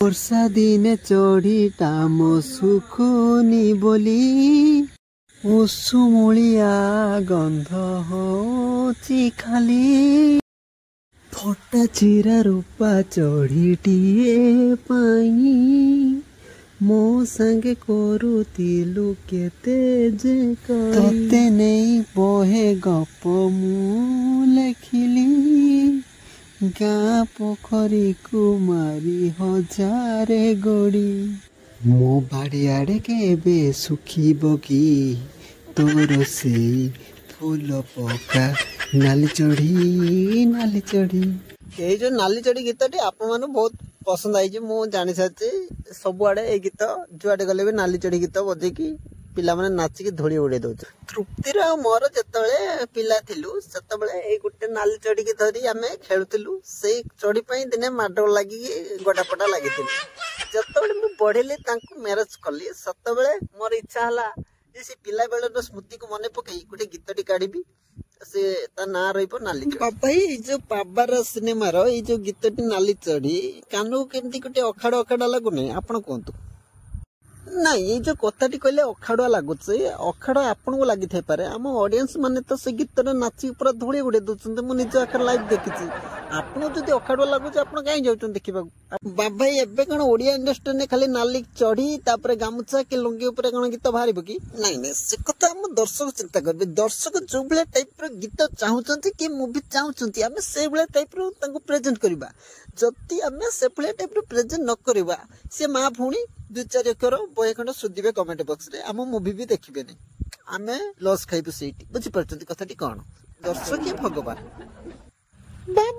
ବର୍ଷା ଦିନେ ଚଢ଼ିଟା ମୋ ସୁଖୁନି ବୋଲି ଉଷୁମୂଳିଆ ଗନ୍ଧ ହଉଛି ଖାଲି ଫଟା ଚିରା ରୂପା ଚଢ଼ିଟିଏ ପାଇଁ ମୋ ସାଙ୍ଗେ କରୁଥିଲୁ କେତେ ଯେ ତତେ ନେଇ ବହେ ଗପ ମୁଁ ଲେଖିଲି ଗାଁ ପୋଖରୀକୁ ମାରି ହଜାରେ ଗୋଡ଼ି ମୋ ବାଡ଼ିଆଡ଼େ କେବେ ଶୁଖିବ କି ତୋର ସେଇ ଫୁଲ ପକା ନାଲି ଚଢ଼ି ଏଇ ଯୋଉ ନାଲି ଚଢ଼ି ଗୀତଟି ଆପଣ ମାନଙ୍କୁ ବହୁତ ପସନ୍ଦ ହେଇଛି ମୁଁ ଜାଣି ସାରିଛି ସବୁଆଡେ ଏଇ ଗୀତ ଯୁଆଡେ ଗଲେ ବି ନାଲି ଚଢ଼ି ଗୀତ ବଜେଇକି ପିଲାମାନେ ନାଚିକି ଧୂଳି ଉଡେଇ ଦଉଛୁ ତୃପ୍ତିର ଆଉ ମୋର ଯେତେବେଳେ ପିଲା ଥିଲୁ ସେତେବେଳେ ଏଇ ଗୋଟେ ନାଲି ଚଢ଼ିକି ଧରି ଆମେ ଖେଳୁଥିଲୁ ସେଇ ଚଢ଼ି ପାଇଁ ଦିନେ ମାଡ ଲାଗିକି ଗଡାପଟା ଲାଗିଥିଲୁ ଯେତେବେଳେ ମୁଁ ବଢିଲି ତାଙ୍କୁ ମ୍ୟାରେଜ କଲି ସେତେବେଳେ ମୋର ଇଚ୍ଛା ହେଲା ଯେ ସେ ପିଲା ବେଳର ସ୍ମୃତିକୁ ମନେ ପକେଇ ଗୋଟେ ଗୀତଟି କାଢିବି ସେ ତା ନାଁ ରହିବ ନାଲି ବାବା ଏଇ ଯୋଉ ବାବାର ସିନେମାର ଏଇ ଯୋଉ ଗୀତଟି ନାଲି ଚଢ଼ି କାନକୁ କେମିତି ଗୋଟେ ଅଖାଡୁଆ ଲାଗୁନି ଆପଣ କୁହନ୍ତୁ ନାଇଁ ଏଇ ଯୋଉ କଥାଟି କହିଲେ ଅଖାଡୁଆ ଲାଗୁଛି ଅଖାଡୁଆ ଆପଣଙ୍କୁ ଲାଗିଥାଇପାରେ ଆମ ଅଡିଏନ୍ସ ମାନେ ତ ସେ ଗୀତରେ ନାଚି ପୁରା ଧୂଳି ଉଡେଇ ଦଉଛନ୍ତି ମୁଁ ନିଜ ଆଖରେ ଲାଇଭ୍ ଦେଖିଛି ଆପଣଙ୍କୁ ଯଦି ଅଖାଡୁଆ ଲାଗୁଛି ଆପଣ କାହିଁ ଯାଉଛନ୍ତି ଦେଖିବାକୁ ବାବା ଏବେ କଣ ଓଡିଆ ଇଣ୍ଡଷ୍ଟ୍ରିରେ ଖାଲି ନାଲି ଚଢ଼ି ତାପରେ ଗାମୁଛା କି ଲୁଙ୍ଗି ଉପରେ କଣ ଗୀତ ବାହାରିବ କି ନାଇଁ ସେ କଥା ଆମ ଦର୍ଶକ ଚିନ୍ତା କରିବେ ଦର୍ଶକ ଯୋଉ ଭଳିଆ ଟାଇପ ର ଗୀତ ଚାହୁଁଛନ୍ତି କି ମୁଭି ଚାହୁଁଛନ୍ତି ଆମେ ସେଇଭଳିଆ ଟାଇପ ର ତାଙ୍କୁ ପ୍ରେଜେଣ୍ଟ କରିବା ଯଦି ଆମେ ସେଭଳିଆ ଟାଇପ ର ପ୍ରେଜେଣ୍ଟ ନ କରିବା ସେ ମା ଭଉଣୀ 2-4 ଅକ୍ଷର ବହେ ଖଣ୍ଡ ଶୋଧିବେ କମେଣ୍ଟ ବକ୍ସ ରେ ଆମ ମୁଭି ବି ଦେଖିବେନି ଆମେ ଲସ୍ ଖାଇବୁ ସେଇଠି ବୁଝିପାରୁଛନ୍ତି କଥାଟି କଣ ଦର୍ଶକ ଭଗବାନ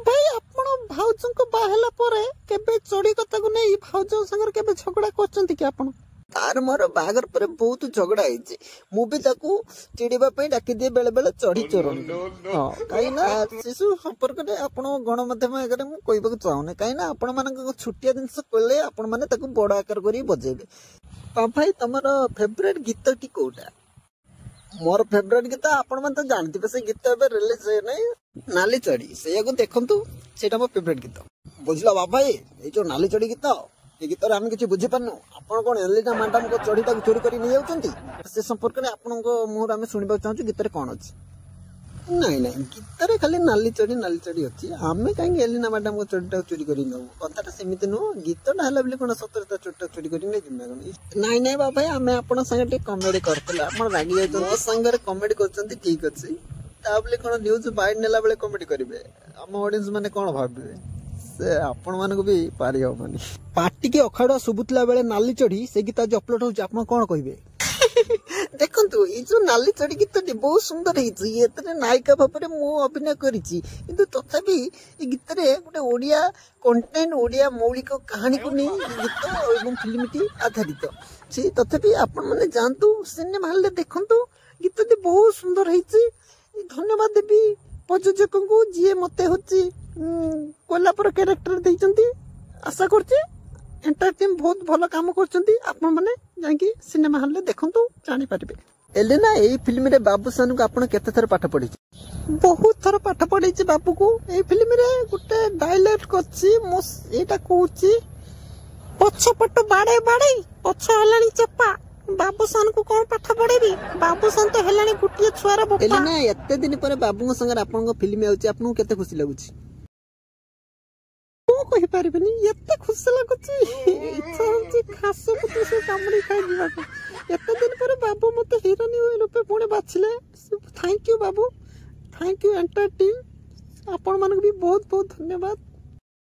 ଭାଇ ଆପଣ ଭାଉଜଙ୍କୁ ବାହା ହେଲା ପରେ କେବେ ଚଢ଼ି କଥାକୁ ନେଇ ଭାଉଜ ସାଙ୍ଗରେ କେବେ ଝଗଡା କରିଛନ୍ତି କି ଆପଣ ତାର ମୋର ବାହାଘର ପରେ ବହୁତ ଝଗଡା ହେଇଛି ମୁଁ ବି ତାକୁ ଚିଡିବା ପାଇଁ ଡାକିଦିଏ ବେଳେ ବେଳେ ଚଢ଼ି ଚୋରଣୀ ହଁ କାହିଁକି ନା ଶିଶୁ ସମ୍ପର୍କରେ ଆପଣ ଗଣମାଧ୍ୟମ ଆଗରେ ମୁଁ କହିବାକୁ ଚାହୁଁନି କାହିଁକି ନା ଆପଣ ମାନଙ୍କ ଛୋଟିଆ ଜିନିଷ କଲେ ଆପଣ ମାନେ ତାକୁ ବଡ ଆକାର କରି ବଜେଇବେ ଭାଇ ତମର ଫେଭରେଟ ଗୀତଟି କୋଉଟା ମୋର ଫେଭରେଟ ଗୀତ ଆପଣ ମାନେ ତ ଜାଣିଥିବେ ସେ ଗୀତ ଏବେ ରିଲିଜ ହେଇନାହିଁ ନାଲି ଚଢ଼ି ସେଇଆକୁ ଦେଖନ୍ତୁ ସେଇଟା ମୋ ଫେଭରେଟ ଗୀତ ବୁଝିଲ ବାବା ଏଇ ଯୋଉ ନାଲି ଚଢ଼ି ଗୀତ ଏ ଗୀତରେ ଆମେ କିଛି ବୁଝିପାରୁନୁ ଆପଣ କଣ ଏଲିନା ମ୍ୟାଡାମଙ୍କ ଚଢ଼ି ତାକୁ ଚୋରି କରି ନେଇଯାଉଛନ୍ତି ସେ ସମ୍ପର୍କରେ ଆପଣଙ୍କ ମୁହଁରୁ ଆମେ ଶୁଣିବାକୁ ଚାହୁଁଛୁ ଗୀତରେ କଣ ଅଛି ନାଇଁ ଗୀତରେ ଖାଲି ନାଲି ଚଢ଼ି ଅଛି ଆମେ କାହିଁକି ଏଲିନା ମ୍ୟାଡାମଙ୍କ ଚଢ଼ିଟାକୁ ଚୋରି କରି ନେବୁ କଥାଟା ସେମିତି ନୁହଁ ଗୀତଟା ହେଲା ବୋଲି କଣ ସତରେ ତା ଚୋରିଟା ଚୋରି କରି ନେଇଯିବୁ ନାଇଁ ବାବା ଆମେ ଆପଣଙ୍କ ସାଙ୍ଗେ ଟିକେ କମେଡି କରିଥିଲେ ଆପଣ ରାଗି ଯାଇଛନ୍ତି ମୋ ସାଙ୍ଗରେ କମେଡି କରୁଛନ୍ତି ଠିକ ଅଛି ତା ବୋଲି କଣ ନ୍ୟୁଜ ବାଇଟ୍ ନେଲା ବେଳେ କମେଡି କରିବେ ଆମ ଅଡିଏନ୍ସ ମାନେ କଣ ଭାବିବେ ସେ ଆପଣ ମାନଙ୍କୁ ବି ପାରି ହବନି ପାଟିକି ଅଖାଡୁଆ ଶୁଭୁଥିଲା ବେଳେ ନାଲି ଚଢ଼ି ସେ ଗୀତ ଆଜି ଅପଲୋଡ ହଉଛି ଆପଣ କଣ କହିବେ ଦେଖନ୍ତୁ ଏଇ ଯୋଉ ନାଲି ଚଢ଼ି ଗୀତଟି ବହୁତ ସୁନ୍ଦର ହେଇଛି ଏଥିରେ ନାୟିକା ଭାବରେ ମୁଁ ଅଭିନୟ କରିଛି କିନ୍ତୁ ତଥାପି ଏ ଗୀତରେ ଗୋଟେ ଓଡିଆ କଣ୍ଟେଣ୍ଟ ଓଡିଆ ମୌଳିକ କାହାଣୀକୁ ନେଇ ଗୀତ ଏବଂ ଫିଲ୍ମଟି ଆଧାରିତ ସେ ତଥାପି ଆପଣ ମାନେ ଯାଆନ୍ତୁ ସିନେମା ହଲରେ ଦେଖନ୍ତୁ ଗୀତଟି ବହୁତ ସୁନ୍ଦର ହେଇଛି ଧନ୍ୟବାଦ ଦେବି ପ୍ରଯୋଜକଙ୍କୁ ଯିଏ ମତେ ହଉଛି କୋଲାପର କ୍ୟାରେକ୍ଟର ଦେଇଛନ୍ତି ଆଶା କରୁଛି ଏଣ୍ଟର ଟିମ୍ ବହୁତ ଭଲ କାମ କରୁଛନ୍ତି ଆପଣ ମାନେ ଯାଇକି ସିନେମା ହଲରେ ଦେଖନ୍ତୁ ଜାଣିପାରିବେ ଏଲିନା ଏଇ ଫିଲ୍ମରେ ବାବୁସାନଙ୍କୁ ଆପଣ କେତେ ଥର ପାଠ ପଢିଛି ବହୁତ ଥର ପାଠ ପଢିଛି ବାବୁକୁ ଏଇ ଫିଲ୍ମରେ ଗୋଟେ ଡାଇଲଗ ଅଛି ମୁଁ ଏଇଟା କହୁଛି ପଛପଟ ବାଡେଇ ପଛ ହେଲାଣି ଚେପା ବାବୁସାନକୁ କଣ ପାଠ ପଢେଇବି ବାବୁସାନ ତ ହେଲାଣି ଗୋଟିଏ ଛୁଆର ଏଲିନା ଏତେ ଦିନ ପରେ ବାବୁଙ୍କ ସାଙ୍ଗରେ ଆପଣଙ୍କ ଫିଲ୍ମ ଆଉଛି ଆପଣଙ୍କୁ କେତେ ଖୁସି ଲାଗୁଛି କହିପାରିବେନି ଏତେ ଖୁସି ଲାଗୁଛି ଇଚ୍ଛା ହଉଛି ଖାସକୁ ସେ କାମୁଡି ଖାଇଯିବାକୁ ଏତେ ଦିନ ପରେ ବାବୁ ମତେ ହିରୋଇନ ରୂପେ ପୁଣି ବାଛିଲେ ଥ୍ୟାଙ୍କ ୟୁ ବାବୁ ଥ୍ୟାଙ୍କ ୟୁ ଏଣ୍ଟର ଟିମ୍ ଆପଣ ମାନଙ୍କୁ ବି ବହୁତ ବହୁତ ଧନ୍ୟବାଦ